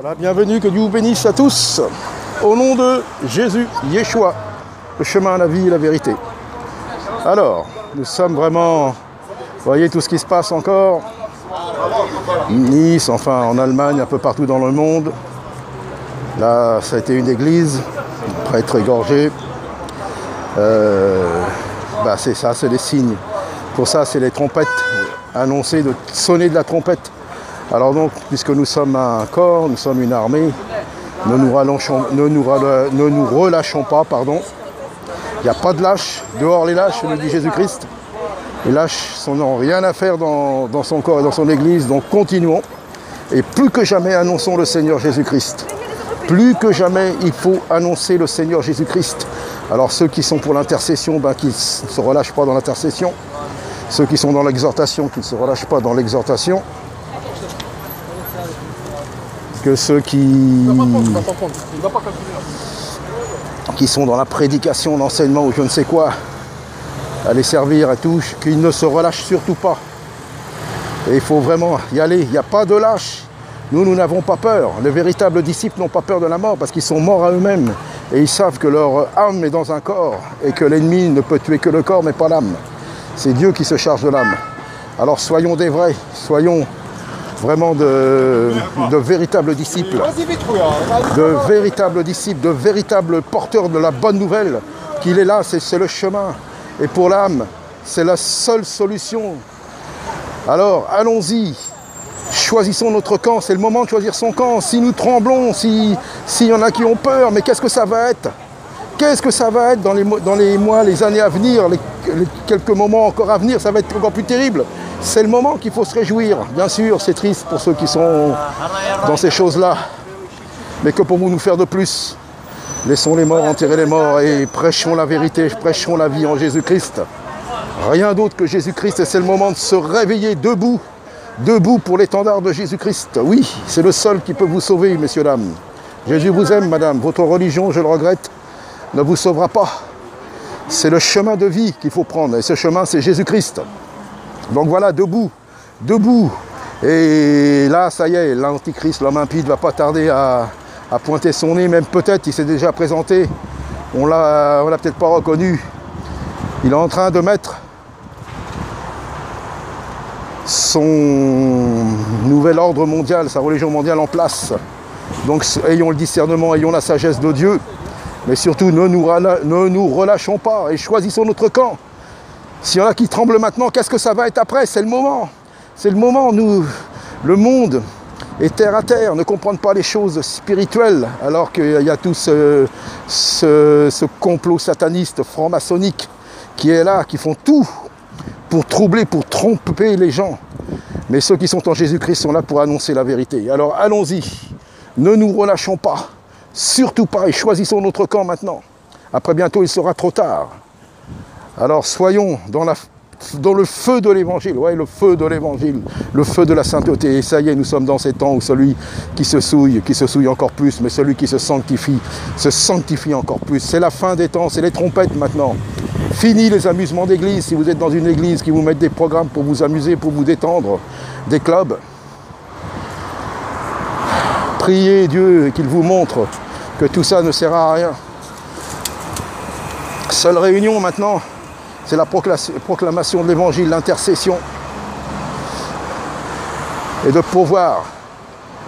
Voilà, bienvenue, que Dieu vous bénisse à tous. Au nom de Jésus, Yeshua, le chemin, la vie et la vérité. Alors, nous sommes vraiment, vous voyez tout ce qui se passe encore. Nice, enfin en Allemagne, un peu partout dans le monde. Là, ça a été une église, un prêtre égorgé. C'est ça, c'est des signes. Pour ça, c'est les trompettes annoncées de sonner de la trompette. Alors donc, puisque nous sommes un corps, nous sommes une armée, ne nous relâchons pas, pardon. Il n'y a pas de lâches, dehors les lâches, nous dit Jésus-Christ. Les lâches n'ont rien à faire dans son corps et dans son église, donc continuons. Et plus que jamais, annonçons le Seigneur Jésus-Christ. Plus que jamais, il faut annoncer le Seigneur Jésus-Christ. Alors ceux qui sont pour l'intercession, qui ne se relâchent pas dans l'intercession. Ceux qui sont dans l'exhortation, qui ne se relâchent pas dans l'exhortation. Que ceux qui sont dans la prédication, l'enseignement ou je ne sais quoi, aller servir et tout, qu'ils ne se relâchent surtout pas. Et il faut vraiment y aller, il n'y a pas de lâche. Nous n'avons pas peur. Les véritables disciples n'ont pas peur de la mort parce qu'ils sont morts à eux-mêmes. Et ils savent que leur âme est dans un corps et que l'ennemi ne peut tuer que le corps mais pas l'âme. C'est Dieu qui se charge de l'âme. Alors soyons des vrais, soyons vraiment de véritables disciples, de véritables porteurs de la bonne nouvelle, qu'il est là, c'est le chemin. Et pour l'âme, c'est la seule solution. Alors, allons-y, choisissons notre camp, c'est le moment de choisir son camp. Si nous tremblons, s'il y en a qui ont peur, mais qu'est-ce que ça va être? Qu'est-ce que ça va être dans les mois, les années à venir, les quelques moments encore à venir, ça va être encore plus terrible. C'est le moment qu'il faut se réjouir. Bien sûr, c'est triste pour ceux qui sont dans ces choses-là. Mais que pouvons-nous faire de plus? Laissons les morts enterrer les morts et prêchons la vérité, prêchons la vie en Jésus-Christ. Rien d'autre que Jésus-Christ et c'est le moment de se réveiller debout. Debout pour l'étendard de Jésus-Christ. Oui, c'est le seul qui peut vous sauver, messieurs, dames. Jésus vous aime, madame. Votre religion, je le regrette, ne vous sauvera pas. C'est le chemin de vie qu'il faut prendre. Et ce chemin, c'est Jésus-Christ. Donc voilà, debout, debout. Et là, ça y est, l'Antichrist, l'homme impie, ne va pas tarder à pointer son nez. Même peut-être, il s'est déjà présenté. On l'a peut-être pas reconnu. Il est en train de mettre son nouvel ordre mondial, sa religion mondiale en place. Donc ayons le discernement, ayons la sagesse de Dieu. Mais surtout, ne nous relâchons pas et choisissons notre camp. S'il y en a qui tremblent maintenant, qu'est-ce que ça va être après? C'est le moment. C'est le moment. Le monde est terre à terre, ne comprennent pas les choses spirituelles, alors qu'il y a tout ce complot sataniste, franc-maçonnique, qui est là, qui font tout pour troubler, pour tromper les gens. Mais ceux qui sont en Jésus-Christ sont là pour annoncer la vérité. Alors allons-y, ne nous relâchons pas, surtout pas, et choisissons notre camp maintenant. Après bientôt, il sera trop tard. Alors soyons dans le feu de l'évangile, ouais, le feu de l'évangile, le feu de la sainteté. Et ça y est, nous sommes dans ces temps où celui qui se souille encore plus, mais celui qui se sanctifie encore plus. C'est la fin des temps, c'est les trompettes maintenant. Fini les amusements d'église, si vous êtes dans une église qui vous met des programmes pour vous amuser, pour vous détendre, des clubs. Priez Dieu et qu'il vous montre que tout ça ne sert à rien. Seule réunion maintenant, c'est la proclamation de l'évangile, l'intercession. Et de pouvoir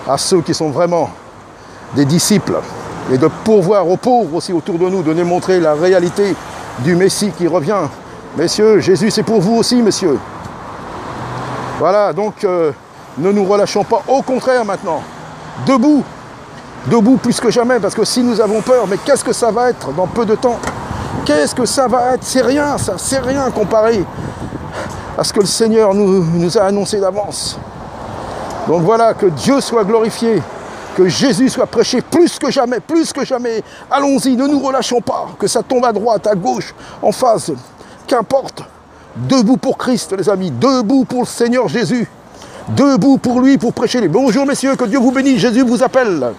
à ceux qui sont vraiment des disciples et de pourvoir aux pauvres aussi autour de nous, de nous montrer la réalité du Messie qui revient. Messieurs, Jésus c'est pour vous aussi, messieurs. Voilà, donc ne nous relâchons pas, au contraire maintenant, debout plus que jamais, parce que si nous avons peur, mais qu'est-ce que ça va être dans peu de temps? Qu'est-ce que ça va être? C'est rien, ça, c'est rien comparé à ce que le Seigneur nous a annoncé d'avance. Donc voilà, que Dieu soit glorifié, que Jésus soit prêché plus que jamais, plus que jamais. Allons-y, ne nous relâchons pas, que ça tombe à droite, à gauche, en face, qu'importe. Debout pour Christ, les amis, debout pour le Seigneur Jésus, debout pour lui, pour prêcher les. Bonjour messieurs, que Dieu vous bénisse, Jésus vous appelle.